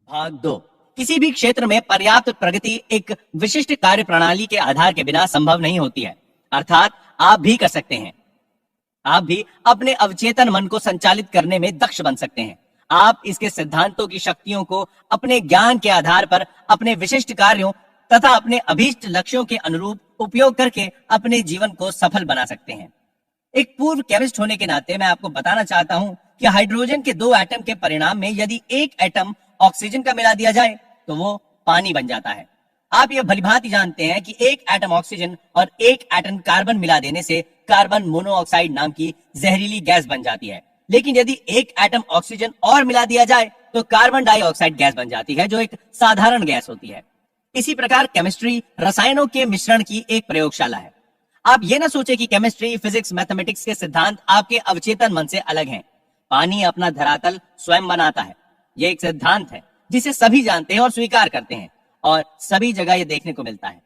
भाग 2। किसी भी क्षेत्र में पर्याप्त प्रगति एक विशिष्ट कार्य प्रणाली के आधार के बिना संभव नहीं होती है। अर्थात आप भी कर सकते हैं। आप भी अपने अवचेतन मन को संचालित करने में दक्ष बन सकते हैं। आप इसके सिद्धांतों की शक्तियों को अपने ज्ञान के आधार पर अपने विशिष्ट कार्यों तथा अपने अभीष्ट लक्ष्यों के अनुरूप उपयोग करके अपने जीवन को सफल बना सकते हैं। एक पूर्व केमिस्ट होने के नाते मैं आपको बताना चाहता हूं कि हाइड्रोजन के 2 एटम के परिणाम में यदि एक एटम ऑक्सीजन का मिला दिया जाए तो वो पानी बन जाता है। आप यह भलीभांति जानते हैं कि एक एटम ऑक्सीजन और एक एटम कार्बन मिला देने से कार्बन मोनोऑक्साइड नाम की जहरीली गैस बन जाती है। लेकिन यदि एक एटम ऑक्सीजन और मिला दिया जाए तो कार्बन डाइऑक्साइड गैस बन जाती है, जो एक साधारण गैस होती है। इसी प्रकार केमिस्ट्री रसायनों के मिश्रण की एक प्रयोगशाला है। आप ये ना सोचे कि केमिस्ट्री, फिजिक्स, मैथमेटिक्स के सिद्धांत आपके अवचेतन मन से अलग हैं। पानी अपना धरातल स्वयं बनाता है। यह एक सिद्धांत है जिसे सभी जानते हैं और स्वीकार करते हैं, और सभी जगह यह देखने को मिलता है।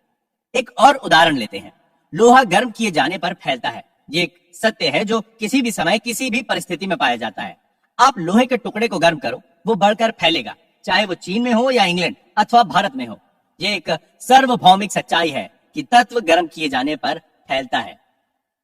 एक और उदाहरण लेते हैं। लोहा गर्म किए जाने पर फैलता है। ये एक सत्य है जो किसी भी समय किसी भी परिस्थिति में पाया जाता है। आप लोहे के टुकड़े को गर्म करो, वो बढ़कर फैलेगा, चाहे वो चीन में हो या इंग्लैंड अथवा भारत में हो। ये एक सार्वभौमिक सच्चाई है कि तत्व गर्म किए जाने पर फैलता है।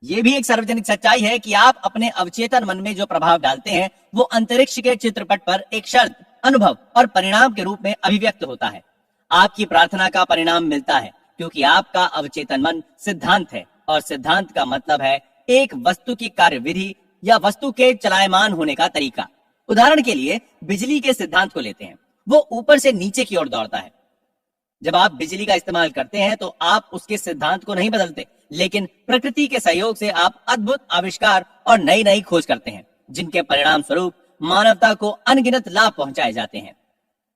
ये भी एक सार्वजनिक सच्चाई है कि आप अपने अवचेतन मन में जो प्रभाव डालते हैं वो अंतरिक्ष के चित्रपट पर एक शर्त, अनुभव और परिणाम के रूप में अभिव्यक्त होता है। आपकी प्रार्थना का परिणाम मिलता है क्योंकि आपका अवचेतन मन सिद्धांत है, और सिद्धांत का मतलब है एक वस्तु की कार्यविधि या वस्तु के चलायमान होने का तरीका। उदाहरण के लिए बिजली के सिद्धांत को लेते हैं। वो ऊपर से नीचे की ओर दौड़ता है। जब आप बिजली का इस्तेमाल करते हैं तो आप उसके सिद्धांत को नहीं बदलते, लेकिन प्रकृति के सहयोग से आप अद्भुत आविष्कार और नई नई खोज करते हैं, जिनके परिणाम स्वरूप मानवता को अनगिनत लाभ पहुंचाए जाते हैं।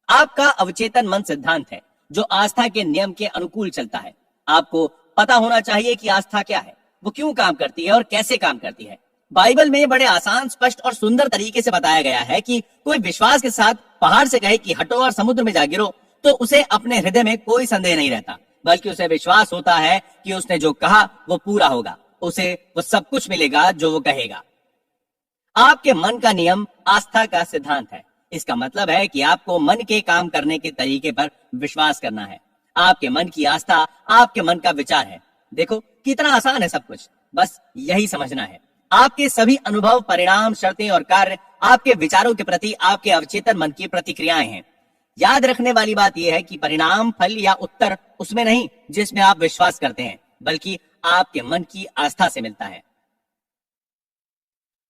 आपका अवचेतन मन सिद्धांत है जो आस्था के नियम के अनुकूल चलता है। आपको पता होना चाहिए कि आस्था क्या है, वो क्यों काम करती है और कैसे काम करती है। बाइबल में बड़े आसान, स्पष्ट और सुंदर तरीके से बताया गया है कि कोई विश्वास के साथ पहाड़ से कहे कि हटो और समुद्र में जा गिरो, तो उसे अपने हृदय में कोई संदेह नहीं रहता, बल्कि उसे विश्वास होता है कि उसने जो कहा वो पूरा होगा। उसे वो सब कुछ मिलेगा जो वो कहेगा। आपके मन का नियम आस्था का सिद्धांत है। इसका मतलब है कि आपको मन के काम करने के तरीके पर विश्वास करना है। आपके मन की आस्था आपके मन का विचार है। देखो कितना आसान है सब कुछ, बस यही समझना है। आपके सभी अनुभव, परिणाम, शर्तें और कार्य आपके विचारों के प्रति आपके अवचेतन मन की प्रतिक्रियाएं हैं। याद रखने वाली बात यह है कि परिणाम, फल या उत्तर उसमें नहीं जिसमें आप विश्वास करते हैं, बल्कि आपके मन की आस्था से मिलता है।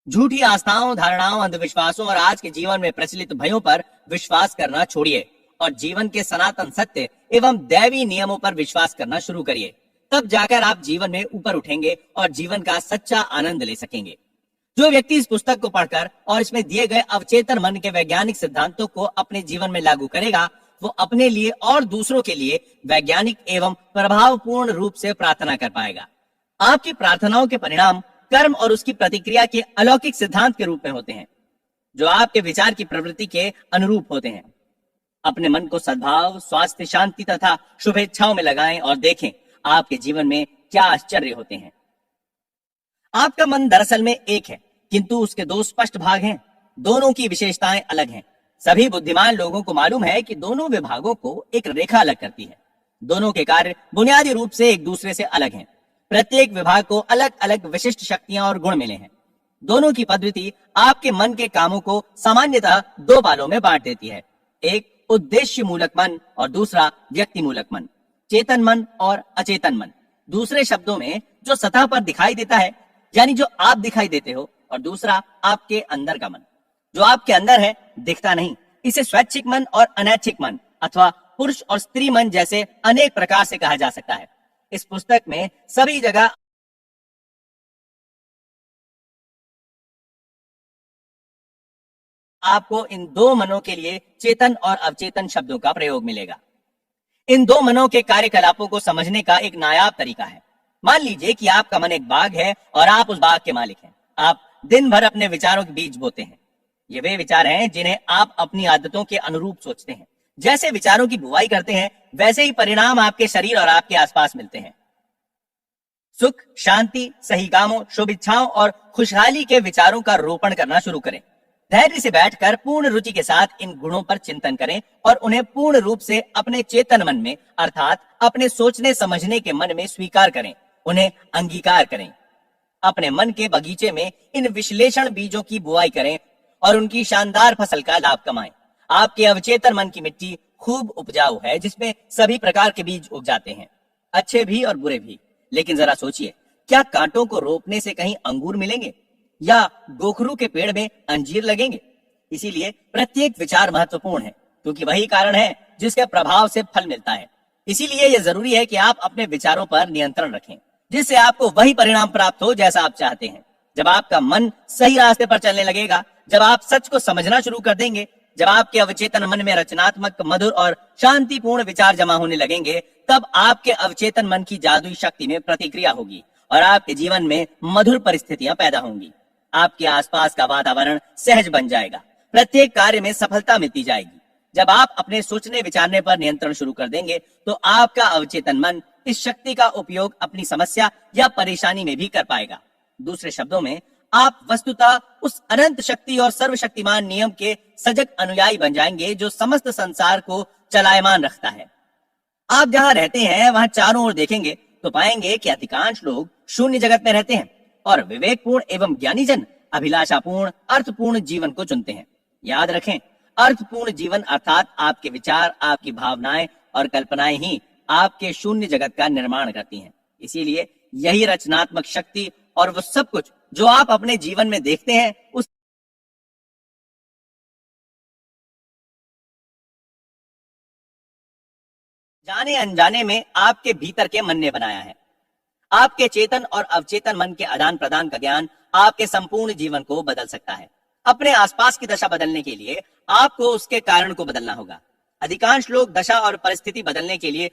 झूठी आस्थाओं, धारणाओं, अंधविश्वासों और आज के जीवन में प्रचलित भयों पर विश्वास करना छोड़िए और जीवन के सनातन सत्य एवं दैवी नियमों पर विश्वास करना शुरू करिए। तब जाकर आप जीवन में ऊपर उठेंगे और जीवन का सच्चा आनंद ले सकेंगे। जो व्यक्ति इस पुस्तक को पढ़कर और इसमें दिए गए अवचेतन मन के वैज्ञानिक सिद्धांतों को अपने जीवन में लागू करेगा, वो अपने लिए और दूसरों के लिए वैज्ञानिक एवं प्रभावपूर्ण रूप से प्रार्थना कर पाएगा। आपकी प्रार्थनाओं के परिणाम कर्म और उसकी प्रतिक्रिया के अलौकिक सिद्धांत के रूप में होते हैं, जो आपके विचार की प्रवृत्ति के अनुरूप होते हैं। अपने मन को सद्भाव, स्वास्थ्य, शांति तथा शुभेच्छाओं में लगाएं और देखें आपके जीवन में क्या आश्चर्य होते हैं। आपका मन दरअसल में एक है, किंतु उसके 2 स्पष्ट भाग हैं। दोनों की विशेषताएं अलग हैं। सभी बुद्धिमान लोगों को मालूम है कि दोनों विभागों को एक रेखा अलग करती है। दोनों के कार्य बुनियादी रूप से एक दूसरे से अलग हैं। प्रत्येक विभाग को अलग अलग विशिष्ट शक्तियां और गुण मिले हैं। दोनों की पद्धति आपके मन के कामों को सामान्यतः 2 बालों में बांट देती है। एक उद्देश्य मूलक मन और दूसरा व्यक्ति मूलक मन, चेतन मन और अचेतन मन। दूसरे शब्दों में, जो सतह पर दिखाई देता है, यानी जो आप दिखाई देते हो, और दूसरा आपके अंदर का मन, जो आपके अंदर है, दिखता नहीं। इसे स्वैच्छिक मन और अनैच्छिक मन अथवा पुरुष और स्त्री मन जैसे अनेक प्रकार से कहा जा सकता है। इस पुस्तक में सभी जगह आपको इन 2 मनों के लिए चेतन और अवचेतन शब्दों का प्रयोग मिलेगा। इन 2 मनों के कार्यकलापों को समझने का एक नायाब तरीका है। मान लीजिए कि आपका मन एक बाग है और आप उस बाग के मालिक हैं। आप दिन भर अपने विचारों के बीज बोते हैं। ये वे विचार हैं जिन्हें आप अपनी आदतों के अनुरूप सोचते हैं। जैसे विचारों की बुवाई करते हैं, वैसे ही परिणाम आपके शरीर और आपके आसपास मिलते हैं। सुख, शांति, सही कामों, शुभ इच्छाओं और खुशहाली के विचारों का रोपण करना शुरू करें। धैर्य से बैठकर पूर्ण रुचि के साथ इन गुणों पर चिंतन करें और उन्हें पूर्ण रूप से अपने चेतन मन में अर्थात अपने सोचने समझने के मन में स्वीकार करें, उन्हें अंगीकार करें। अपने मन के बगीचे में इन विश्लेषण बीजों की बुआई करें और उनकी शानदार फसल का लाभ कमाएं। आपके अवचेतन मन की मिट्टी खूब उपजाऊ है, जिसमें सभी प्रकार के बीज उग जाते हैं, अच्छे भी और बुरे भी। लेकिन जरा सोचिए, क्या कांटों को रोपने से कहीं अंगूर मिलेंगे या गोखरू के पेड़ में अंजीर लगेंगे? इसीलिए प्रत्येक विचार महत्वपूर्ण है, क्योंकि वही कारण है जिसके प्रभाव से फल मिलता है। इसीलिए यह जरूरी है कि आप अपने विचारों पर नियंत्रण रखें, जिससे आपको वही परिणाम प्राप्त हो जैसा आप चाहते हैं। जब आपका मन सही रास्ते पर चलने लगेगा, जब आप सच को समझना शुरू कर देंगे, जब आपके अवचेतन मन में रचनात्मक, मधुर और शांतिपूर्ण विचार जमा होने लगेंगे, तब आपके अवचेतन मन की जादुई शक्ति में प्रतिक्रिया होगी और आपके जीवन में मधुर परिस्थितियां पैदा होंगी। आपके आसपास का वातावरण सहज बन जाएगा, प्रत्येक कार्य में सफलता मिलती जाएगी। जब आप अपने सोचने विचारने पर नियंत्रण शुरू कर देंगे, तो आपका अवचेतन मन इस शक्ति का उपयोग अपनी समस्या या परेशानी में भी कर पाएगा। दूसरे शब्दों में, आप वस्तुतः उस अनंत शक्ति और सर्वशक्तिमान नियम के सजग अनुयायी बन जाएंगे जो समस्त संसार को चलायमान रखता है। आप जहां रहते हैं वहां चारों ओर देखेंगे तो पाएंगे कि अधिकांश लोग शून्य जगत में रहते हैं और विवेकपूर्ण एवं ज्ञानी जन अभिलाषापूर्ण, अर्थपूर्ण जीवन को चुनते हैं। याद रखें, अर्थपूर्ण जीवन अर्थात आपके विचार, आपकी भावनाएं और कल्पनाएं ही आपके शून्य जगत का निर्माण करती हैं। इसीलिए यही रचनात्मक शक्ति और वो सब कुछ जो आप अपने जीवन में देखते हैं, उस जाने अनजाने में आपके भीतर के मन ने बनाया है। आपके चेतन और अवचेतन मन के आदान प्रदान का ज्ञान आपके संपूर्ण जीवन को बदल सकता है। अपने आसपास की दशा बदलने के लिए आपको उसके कारण को बदलना होगा। अधिकांश लोग दशा और परिस्थिति बदलने के लिए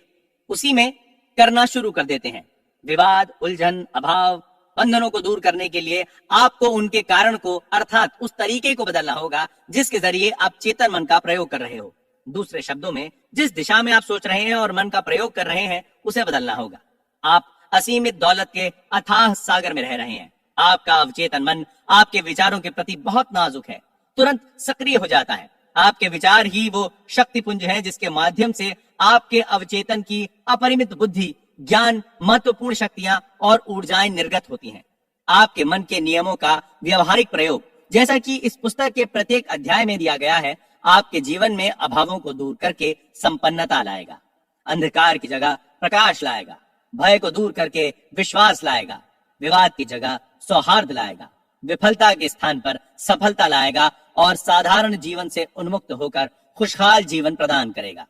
उसी में करना शुरू कर देते हैं। विवाद, उलझन, अभाव, बंधनों को दूर करने के लिए आपको उनके कारण को अर्थात उस तरीके को बदलना होगा जिसके जरिए आप चेतन मन का प्रयोग कर रहे हो। दूसरे शब्दों में, जिस दिशा में आप सोच रहे हैं और मन का प्रयोग कर रहे हैं, उसे बदलना होगा। आप असीमित दौलत के अथाह सागर में रह रहे हैं। आपका अवचेतन मन आपके विचारों के प्रति बहुत नाजुक है, तुरंत सक्रिय हो जाता है। आपके विचार ही वो शक्ति पुंज है जिसके माध्यम से आपके अवचेतन की अपरिमित बुद्धि, ज्ञान, महत्वपूर्ण शक्तियां और ऊर्जाएं निर्गत होती हैं। आपके मन के नियमों का व्यवहारिक प्रयोग, जैसा कि इस पुस्तक के प्रत्येक अध्याय में दिया गया है, आपके जीवन में अभावों को दूर करके संपन्नता लाएगा, अंधकार की जगह प्रकाश लाएगा, भय को दूर करके विश्वास लाएगा, विवाद की जगह सौहार्द लाएगा, विफलता के स्थान पर सफलता लाएगा और साधारण जीवन से उन्मुक्त होकर खुशहाल जीवन प्रदान करेगा।